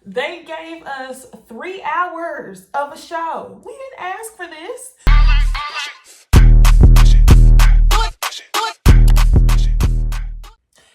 They gave us 3 hours of a show. We didn't ask for this.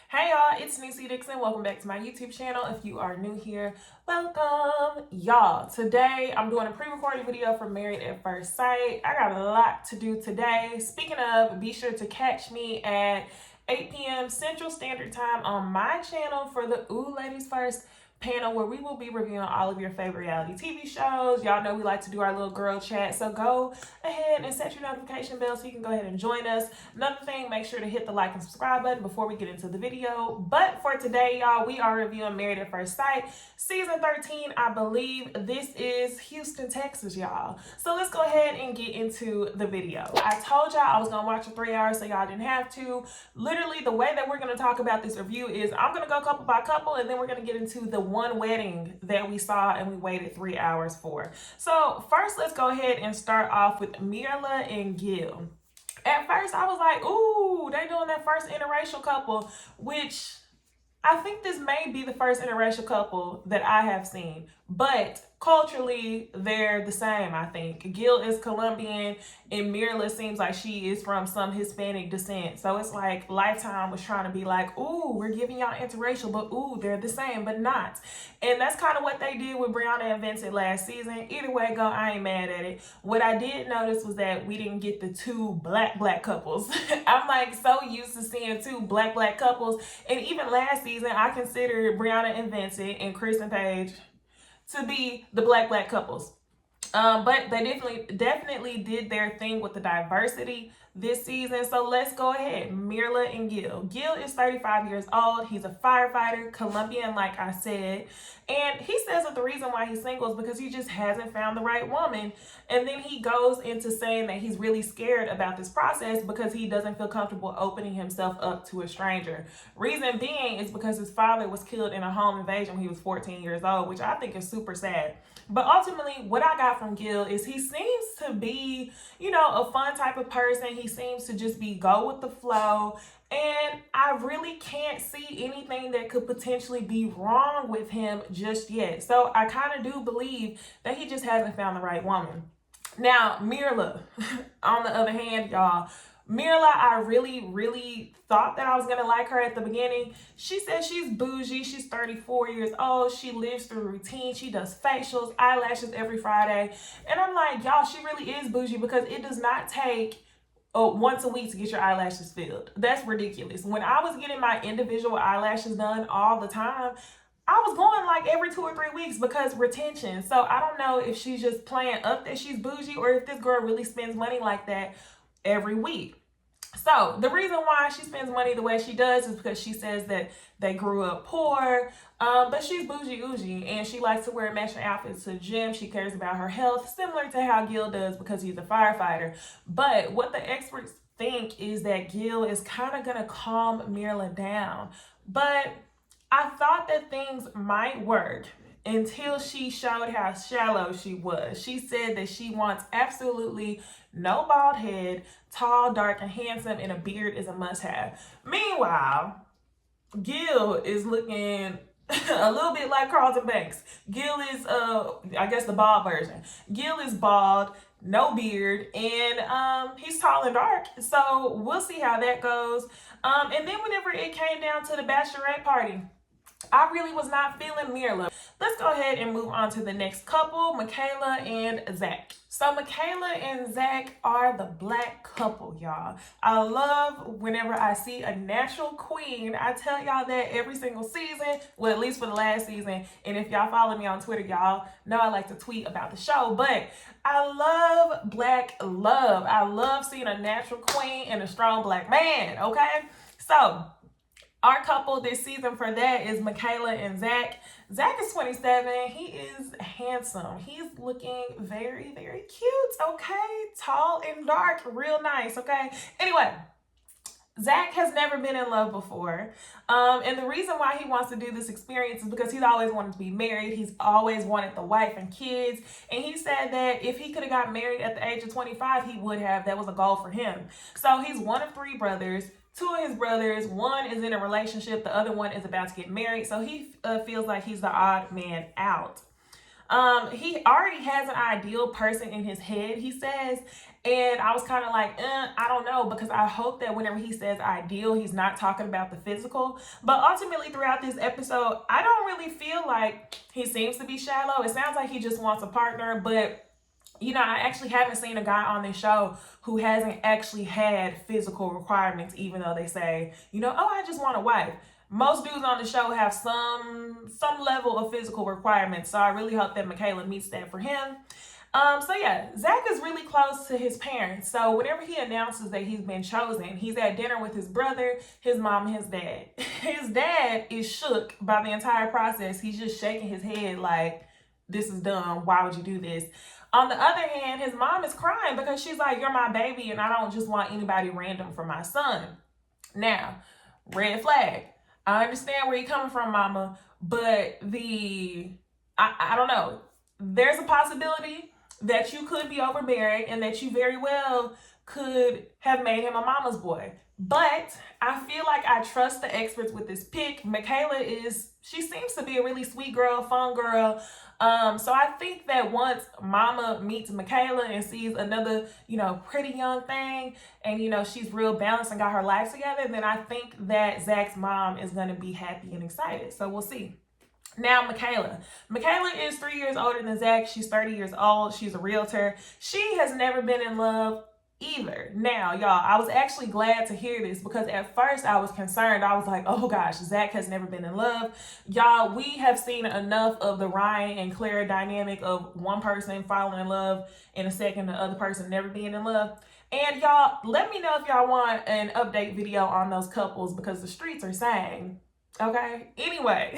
Hey y'all, it's Necey Dixon. Welcome back to my YouTube channel. If you are new here, welcome. Y'all, today I'm doing a pre-recorded video for Married at First Sight. I got a lot to do today. Speaking of, be sure to catch me at 8 p.m. Central Standard Time on my channel for the Ooh Ladies First panel, where we will be reviewing all of your favorite reality TV shows. Y'all know we like to do our little girl chat, so go ahead and set your notification bell so you can go ahead and join us. Another thing, make sure to hit the like and subscribe button before we get into the video. But for today, y'all, we are reviewing Married at First Sight, season 13. I believe this is Houston, Texas, y'all. So let's go ahead and get into the video. I told y'all I was gonna watch for 3 hours, so y'all didn't have to. Literally, the way that we're gonna talk about this review is I'm gonna go couple by couple, and then we're gonna get into the one wedding that we saw and we waited 3 hours for. So first, let's go ahead and start off with Merla and Gil. At first, I was like, ooh, they doing that first interracial couple, which I think this may be the first interracial couple that I have seen, but culturally, they're the same, I think. Gil is Colombian, and Merla seems like she is from some Hispanic descent. So it's like Lifetime was trying to be like, ooh, we're giving y'all interracial, but ooh, they're the same, but not. And that's kind of what they did with Brianna and Vincent last season. Either way go, I ain't mad at it. What I did notice was that we didn't get the two black couples. I'm like so used to seeing two black couples. And even last season, I considered Brianna and Vincent and Chris and Paige to be the black couples. But they definitely did their thing with the diversity this season. So let's go ahead. Merla and Gil. Gil is 35 years old. He's a firefighter, Colombian, like I said. And he says that the reason why he's single is because he just hasn't found the right woman. And then he goes into saying that he's really scared about this process because he doesn't feel comfortable opening himself up to a stranger. Reason being is because his father was killed in a home invasion when he was 14 years old, which I think is super sad. But ultimately, what I got from Gil is he seems to be, a fun type of person. He seems to just be go with the flow. And I really can't see anything that could potentially be wrong with him just yet. So I kind of do believe that he just hasn't found the right woman. Now, Merla, on the other hand, y'all, Merla, I really thought that I was gonna like her at the beginning. She says she's bougie. She's 34 years old. She lives through routine. She does facials, eyelashes every Friday. And I'm like, y'all, she really is bougie because it does not take once a week to get your eyelashes filled. That's ridiculous. When I was getting my individual eyelashes done all the time, I was going like every 2 or 3 weeks because retention. So I don't know if she's just playing up that she's bougie or if this girl really spends money like that every week. So the reason why she spends money the way she does is because she says that they grew up poor, but she's bougie and she likes to wear matching outfits to the gym. She cares about her health, similar to how Gil does because he's a firefighter. But what the experts think is that Gil is kind of going to calm Merla down. But I thought that things might work until she showed how shallow she was. She said that she wants absolutely no bald head, tall, dark, and handsome, and a beard is a must-have. Meanwhile, Gil is looking a little bit like Carlton Banks. Gil is, I guess, the bald version. Gil is bald, no beard, and he's tall and dark. So we'll see how that goes. And then whenever it came down to the bachelorette party, I really was not feeling Merla. Let's go ahead and move on to the next couple, Michaela and Zach. So Michaela and Zach are the black couple, y'all. I love whenever I see a natural queen. I tell y'all that every single season, well, at least for the last season. And if y'all follow me on Twitter, y'all know I like to tweet about the show. But I love black love. I love seeing a natural queen and a strong black man, okay? So our couple this season for that is Michaela and Zach. Zach is 27. He is handsome. He's looking very cute, okay? Tall and dark, real nice, okay? Anyway, Zach has never been in love before. And the reason why he wants to do this experience is because he's always wanted to be married. He's always wanted the wife and kids. And he said that if he could have got married at the age of 25, he would have. That was a goal for him. So he's one of 3 brothers. two of his brothers, one is in a relationship, the other one is about to get married. So he feels like he's the odd man out. He already has an ideal person in his head, he says. And I was kind of like, I don't know, because I hope that whenever he says ideal, he's not talking about the physical. But ultimately, throughout this episode, I don't really feel like he seems to be shallow. It sounds like he just wants a partner, but you know, I actually haven't seen a guy on this show who hasn't actually had physical requirements, even though they say, you know, oh, I just want a wife. Most dudes on the show have some level of physical requirements. So I really hope that Michaela meets that for him. So yeah, Zach is really close to his parents. So whenever he announces that he's been chosen, he's at dinner with his brother, his mom, and his dad. His dad is shook by the entire process. He's just shaking his head like, this is dumb. Why would you do this? On the other hand, his mom is crying because she's like, you're my baby and I don't just want anybody random for my son. Now, red flag. I understand where you're coming from, mama, but I don't know. There's a possibility that you could be overbearing and that you very well could have made him a mama's boy. But I feel like I trust the experts with this pick. Michaela she seems to be a really sweet girl, fun girl. So I think that once mama meets Michaela and sees another, you know, pretty young thing and, you know, she's real balanced and got her life together, then I think that Zach's mom is going to be happy and excited. So we'll see. Now, Michaela. Michaela is 3 years older than Zach. She's 30 years old. She's a realtor. She has never been in love either. Now, y'all, I was actually glad to hear this because at first I was concerned. I was like, oh gosh, Zach has never been in love. Y'all, we have seen enough of the Ryan and Claire dynamic of one person falling in love in a second, the other person never being in love. And y'all, let me know if y'all want an update video on those couples because the streets are saying, okay? Anyway,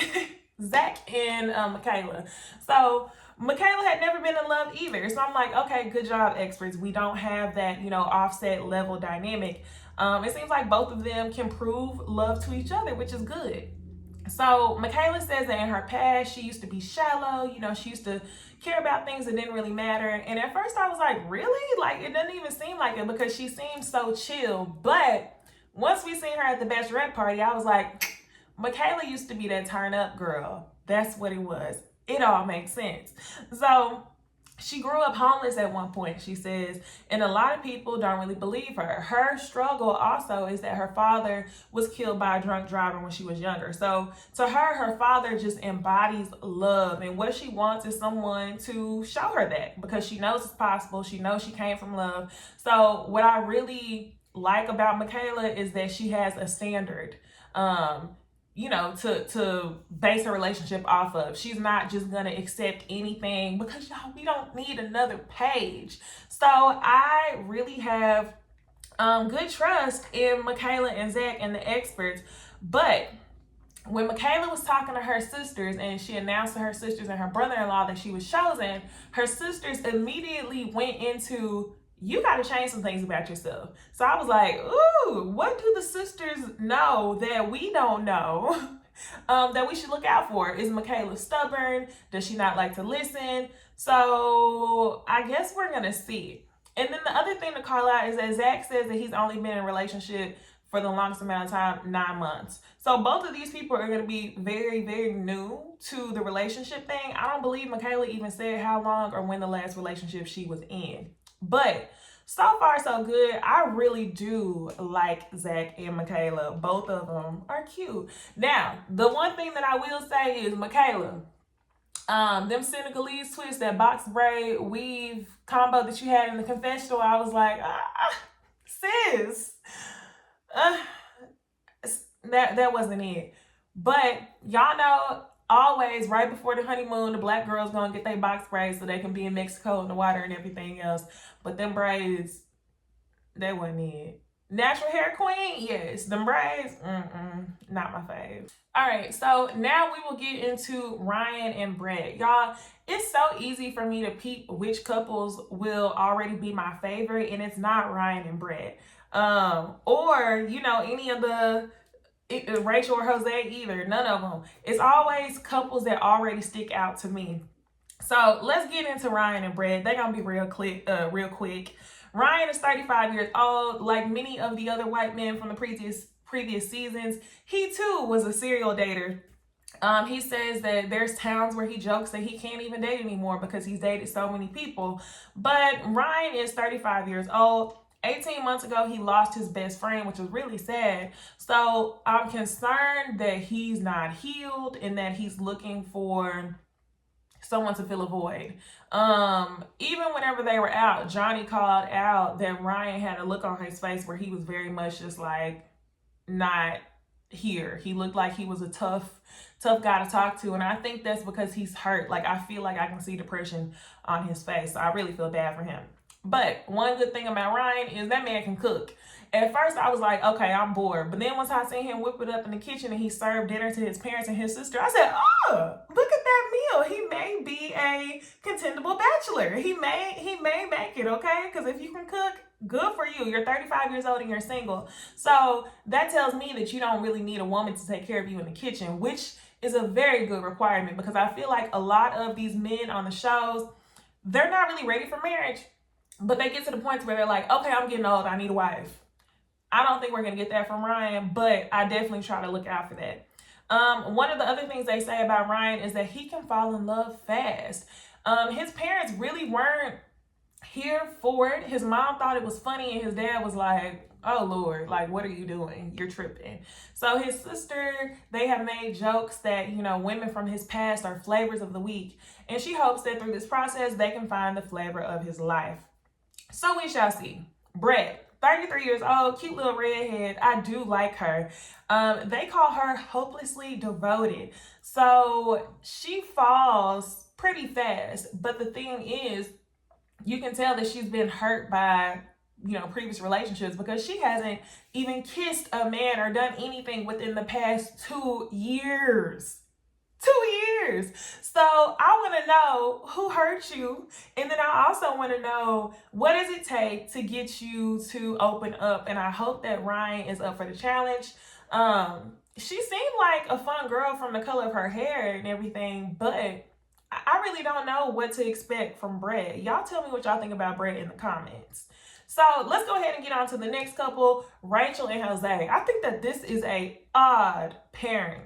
Zach and Michaela. So Michaela had never been in love either. So I'm like, okay, good job, experts. We don't have that, you know, offset level dynamic. It seems like both of them can prove love to each other, which is good. So Michaela says that in her past, she used to be shallow. You know, she used to care about things that didn't really matter. And at first I was like, really? Like, it doesn't even seem like it because she seems so chill. But once we seen her at the bachelorette party, I was like, Michaela used to be that turn up girl. That's what it was. It all makes sense. So she grew up homeless at one point, she says, and a lot of people don't really believe her. Her struggle also is that her father was killed by a drunk driver when she was younger. So to her father just embodies love, and what she wants is someone to show her that because she knows it's possible. She knows she came from love. So what I really like about Michaela is that she has a standard. You know, to base her relationship off of. She's not just gonna accept anything because y'all, we don't need another page. So I really have good trust in Michaela and Zach and the experts. But when Michaela was talking to her sisters and she announced to her sisters and her brother-in-law that she was chosen, her sisters immediately went into, you got to change some things about yourself. So I was like, ooh, what do the sisters know that we don't know that we should look out for? Is Michaela stubborn? Does she not like to listen? So I guess we're going to see. And then the other thing to call out is that Zach says that he's only been in a relationship for the longest amount of time, 9 months. So both of these people are going to be very, very new to the relationship thing. I don't believe Michaela even said how long or when the last relationship she was in. But so far, so good. I really do like Zach and Michaela. Both of them are cute. Now, the one thing that I will say is Michaela, them Senegalese twists, that box braid weave combo that you had in the confessional, I was like, sis, that wasn't it. But y'all know, always right before the honeymoon, the black girls gonna get their box braids so they can be in Mexico in the water and everything else. But them braids, that wasn't it. Natural hair queen, yes. Them braids, not my fave. All right, so now we will get into Ryan and Brett. Y'all, it's so easy for me to peep which couples will already be my favorite, and it's not Ryan and Brett. Or, you know, any of the Rachel or Jose either. None of them. It's always couples that already stick out to me. So let's get into Ryan and Brett. They're gonna be real quick. Ryan is 35 years old. Like many of the other white men from the previous previous seasons, he too was a serial dater. He says that there's towns where he jokes that he can't even date anymore because he's dated so many people. But Ryan is 35 years old. 18 months ago, he lost his best friend, which was really sad. So I'm concerned that he's not healed and that he's looking for someone to fill a void. Even whenever they were out, Johnny called out that Ryan had a look on his face where he was very much just like not here. He looked like he was a tough guy to talk to, and I think that's because he's hurt. Like, I feel like I can see depression on his face, so I really feel bad for him. But one good thing about Ryan is that man can cook. At first, I was like, okay, I'm bored. But then once I seen him whip it up in the kitchen and he served dinner to his parents and his sister, I said, oh, look at that meal. He may be a contendable bachelor. He may make it, okay? Because if you can cook, good for you. You're 35 years old and you're single. So that tells me that you don't really need a woman to take care of you in the kitchen, which is a very good requirement, because I feel like a lot of these men on the shows, they're not really ready for marriage, but they get to the point where they're like, okay, I'm getting old, I need a wife. I don't think we're going to get that from Ryan, but I definitely try to look out for that. One of the other things they say about Ryan is that he can fall in love fast. His parents really weren't here for it. His mom thought it was funny, and his dad was like, oh Lord, like, what are you doing? You're tripping. So his sister, they have made jokes that, you know, women from his past are flavors of the week. And she hopes that through this process, they can find the flavor of his life. So we shall see. Brett, 33 years old, cute little redhead. I do like her. They call her hopelessly devoted. So she falls pretty fast. But the thing is, you can tell that she's been hurt by, you know, previous relationships, because she hasn't even kissed a man or done anything within the past 2 years. 2 years. So I want to know who hurt you. And then I also want to know, what does it take to get you to open up? And I hope that Ryan is up for the challenge. She seemed like a fun girl from the color of her hair and everything, but I really don't know what to expect from Brett. Y'all tell me what y'all think about Brett in the comments. So let's go ahead and get on to the next couple, Rachel and Jose. I think that this is a odd pairing.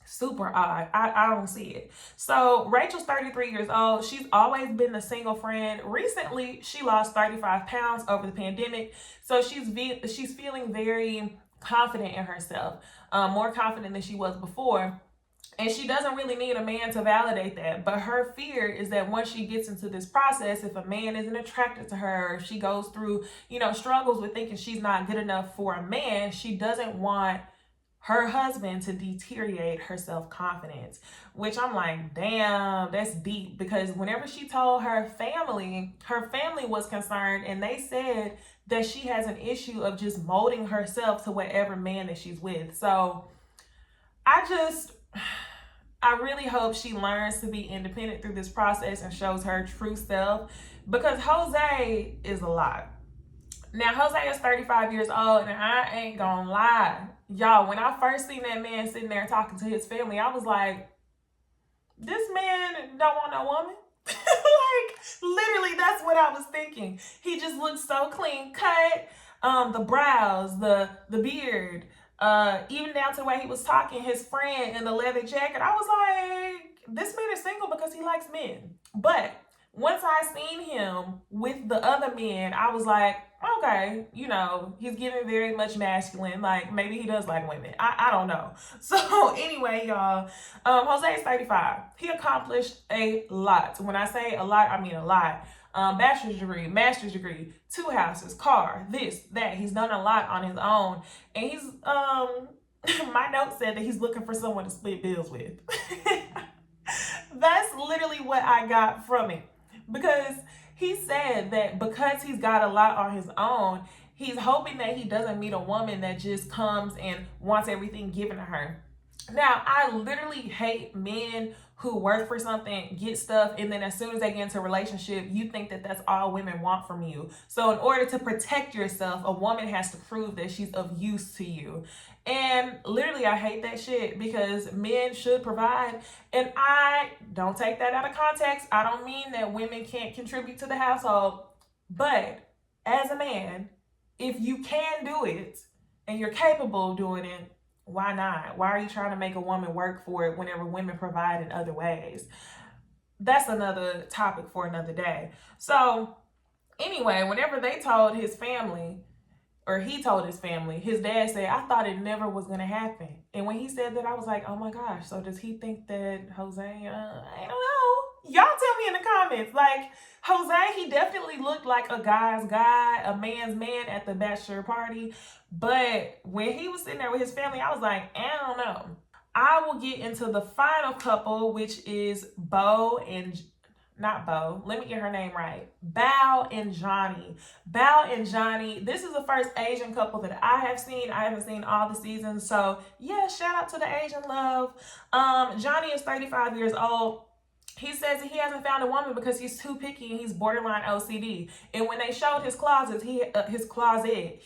Super odd. I don't see it. So Rachel's 33 years old. She's always been the single friend. Recently, she lost 35 pounds over the pandemic. So she's feeling very confident in herself, more confident than she was before. And she doesn't really need a man to validate that. But her fear is that once she gets into this process, if a man isn't attracted to her, if she goes through, you know, struggles with thinking she's not good enough for a man, she doesn't want her husband to deteriorate her self-confidence, which I'm like, damn, that's deep. Because whenever she told her family was concerned, and they said that she has an issue of just molding herself to whatever man that she's with. So I really hope she learns to be independent through this process and shows her true self, because Jose is a lot. Now, Jose is 35 years old, and I ain't gonna lie. Y'all, when I first seen that man sitting there talking to his family, I was like, this man don't want no woman? Like, literally, that's what I was thinking. He just looks so clean cut. The brows, the beard, even down to the way he was talking, his friend in the leather jacket. I was like, this man is single because he likes men. But once I seen him with the other men, I was like, okay, you know, he's giving very much masculine. Like, maybe he does like women. I don't know. So anyway, y'all, Jose is 35. He accomplished a lot. When I say a lot, I mean a lot. Bachelor's degree, master's degree, 2 houses, car, this, that. He's done a lot on his own. And he's, my note said that he's looking for someone to split bills with. That's literally what I got from it. Because he said that because he's got a lot on his own, he's hoping that he doesn't meet a woman that just comes and wants everything given to her. Now, I literally hate men who work for something, get stuff, and then as soon as they get into a relationship, you think that that's all women want from you. So in order to protect yourself, a woman has to prove that she's of use to you. And literally, I hate that shit, because men should provide. And I don't take that out of context. I don't mean that women can't contribute to the household. But as a man, if you can do it, and you're capable of doing it, why not? Why are you trying to make a woman work for it whenever women provide in other ways? That's another topic for another day. So anyway, whenever they told his family, or he told his family, his dad said, I thought it never was going to happen. And when he said that, I was like, oh my gosh, so does he think that Jose, I don't know. Y'all tell me in the comments. Like, Jose, he definitely looked like a guy's guy, a man's man at the bachelor party. But when he was sitting there with his family, I was like, I don't know. I will get into the final couple, which is Bao and not Bo. Let me get her name right. Bao and Johnny. Bao and Johnny. This is the first Asian couple that I have seen. I haven't seen all the seasons. So yeah, shout out to the Asian love. Johnny is 35 years old. He says that he hasn't found a woman because he's too picky and he's borderline OCD. And when they showed his closet, he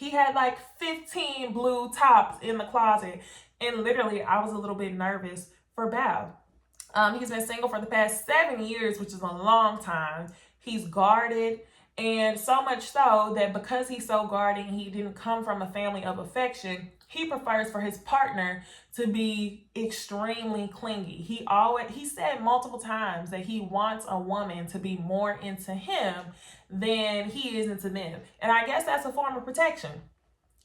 had like 15 blue tops in the closet. And literally, I was a little bit nervous for Bao. He's been single for the past 7 years, which is a long time. He's guarded, and so much so that because he's so guarded, he didn't come from a family of affection. He prefers for his partner to be extremely clingy. He said multiple times that he wants a woman to be more into him than he is into them. And I guess that's a form of protection.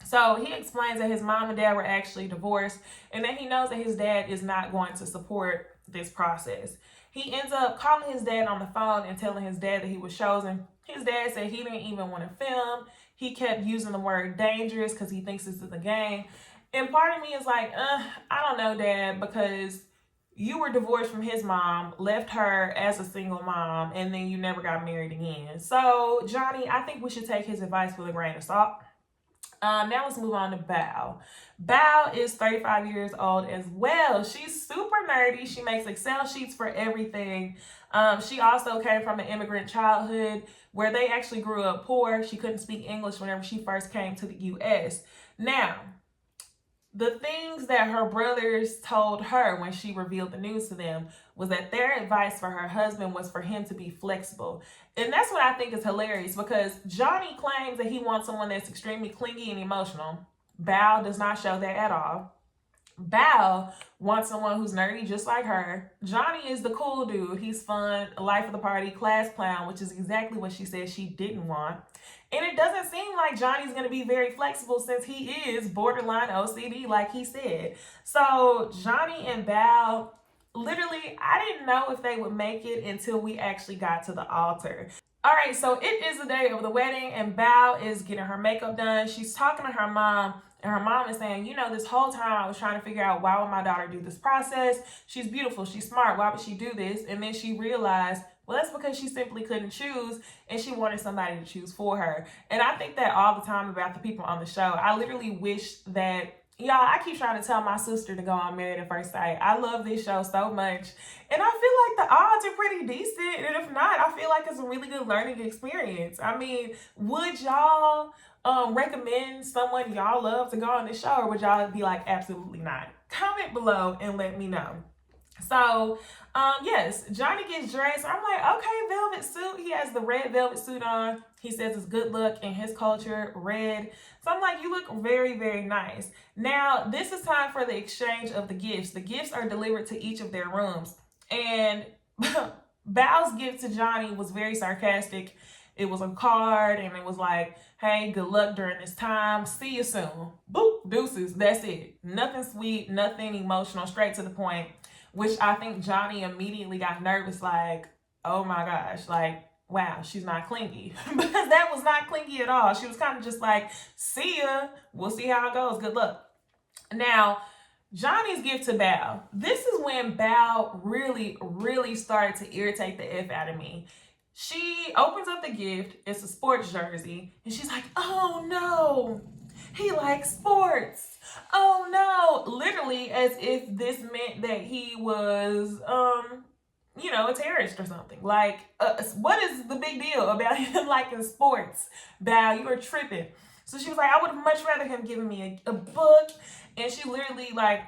So he explains that his mom and dad were actually divorced and that he knows that his dad is not going to support this process. He ends up calling his dad on the phone and telling his dad that he was chosen. His dad said he didn't even want to film. He kept using the word dangerous because he thinks this is a game. And part of me is like, I don't know, Dad, because you were divorced from his mom, left her as a single mom, and then you never got married again. So, Johnny, I think we should take his advice with a grain of salt. Now let's move on to Bao. Bao is 35 years old as well. She's super nerdy. She makes Excel sheets for everything. She also came from an immigrant childhood where they actually grew up poor. She couldn't speak English whenever she first came to the U.S. Now, the things that her brothers told her when she revealed the news to them was that their advice for her husband was for him to be flexible. And that's what I think is hilarious because Johnny claims that he wants someone that's extremely clingy and emotional. Bao does not show that at all. Bao wants someone who's nerdy just like her. Johnny is the cool dude. He's fun, life of the party, class clown, which is exactly what she said she didn't want. And it doesn't seem like Johnny's going to be very flexible since he is borderline OCD, like he said. So Johnny and Bao, literally, I didn't know if they would make it until we actually got to the altar. All right, so it is the day of the wedding, and Bao is getting her makeup done. She's talking to her mom, and her mom is saying, you know, this whole time I was trying to figure out why would my daughter do this process. She's beautiful. She's smart. Why would she do this? And then she realized, well, that's because she simply couldn't choose, and she wanted somebody to choose for her. And I think that all the time about the people on the show. I literally wish that, y'all, I keep trying to tell my sister to go on Married at First Sight. I love this show so much. And I feel like the odds are pretty decent. And if not, I feel like it's a really good learning experience. I mean, would y'all recommend someone y'all love to go on this show, or would y'all be like, absolutely not? Comment below and let me know. So, yes, Johnny gets dressed. I'm like, okay, velvet suit. He has the red velvet suit on. He says it's good luck in his culture, red. So I'm like, you look very, very nice. Now, this is time for the exchange of the gifts. The gifts are delivered to each of their rooms. And Bao's gift to Johnny was very sarcastic. It was a card, and it was like, hey, good luck during this time. See you soon. Boop, deuces. That's it. Nothing sweet, nothing emotional, straight to the point. Which I think Johnny immediately got nervous, like, oh my gosh, like, wow, she's not clingy. Because that was not clingy at all. She was kind of just like, see ya, we'll see how it goes, good luck. Now, Johnny's gift to Bao. This is when Bao really, really started to irritate the F out of me. She opens up the gift, it's a sports jersey, and she's like, oh no, he likes sports. Oh no, literally as if this meant that he was, you know, a terrorist or something. Like, what is the big deal about him liking sports? Bao, you are tripping. So she was like, I would have much rather him giving me a book. And she literally like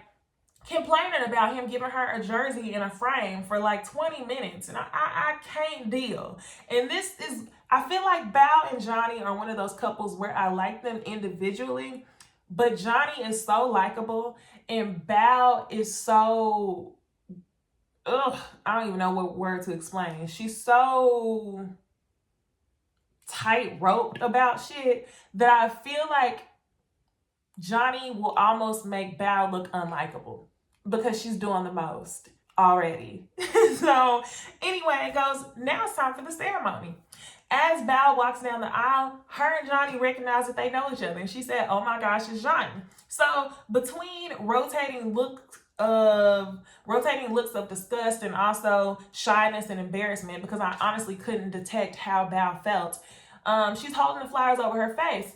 complaining about him giving her a jersey in a frame for like 20 minutes. And I can't deal. And this is, I feel like Bao and Johnny are one of those couples where I like them individually, But Johnny is so likable, and Bao is so, ugh, I don't even know what word to explain. She's so tight-roped about shit that I feel like Johnny will almost make Bao look unlikable because she's doing the most already. So anyway, it goes, now it's time for the ceremony. As Bao walks down the aisle, her and Johnny recognize that they know each other. And she said, oh my gosh, it's Johnny. So between rotating looks of disgust and also shyness and embarrassment, because I honestly couldn't detect how Bao felt, she's holding the flowers over her face.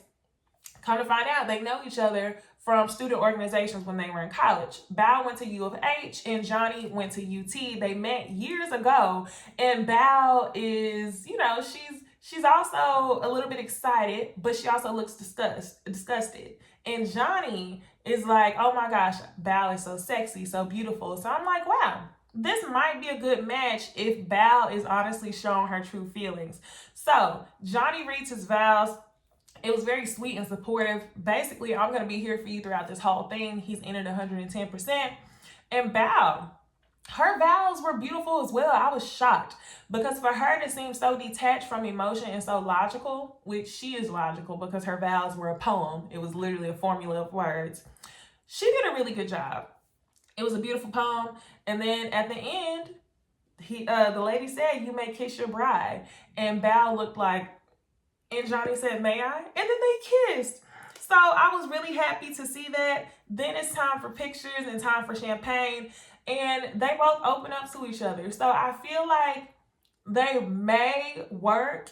Come to find out, they know each other from student organizations when they were in college. Bao went to U of H and Johnny went to UT. They met years ago, and Bao is, you know, she's also a little bit excited, but she also looks disgusted. And Johnny is like, oh my gosh, Bao is so sexy, so beautiful. So I'm like, wow, this might be a good match if Bao is honestly showing her true feelings. So Johnny reads his vows. It was very sweet and supportive. Basically, I'm going to be here for you throughout this whole thing. He's in it 110%. And Bao, her vows were beautiful as well. I was shocked because for her to seem so detached from emotion and so logical, which she is logical because her vows were a poem. It was literally a formula of words. She did a really good job. It was a beautiful poem. And then at the end, the lady said, you may kiss your bride. And Bao looked like, and Johnny said, may I? And then they kissed. So I was really happy to see that. Then it's time for pictures and time for champagne. And they both open up to each other. So I feel like they may work,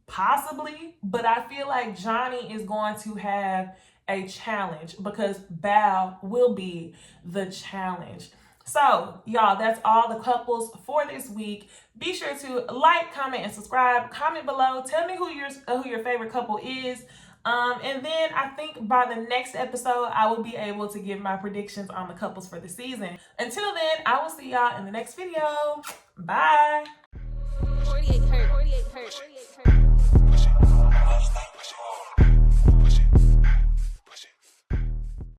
possibly. But I feel like Johnny is going to have a challenge because Bao will be the challenge. So, y'all, that's all the couples for this week. Be sure to like, comment, and subscribe. Comment below. Tell me who your favorite couple is. And then I think by the next episode, I will be able to give my predictions on the couples for the season. Until then, I will see y'all in the next video. Bye. 48 hurt.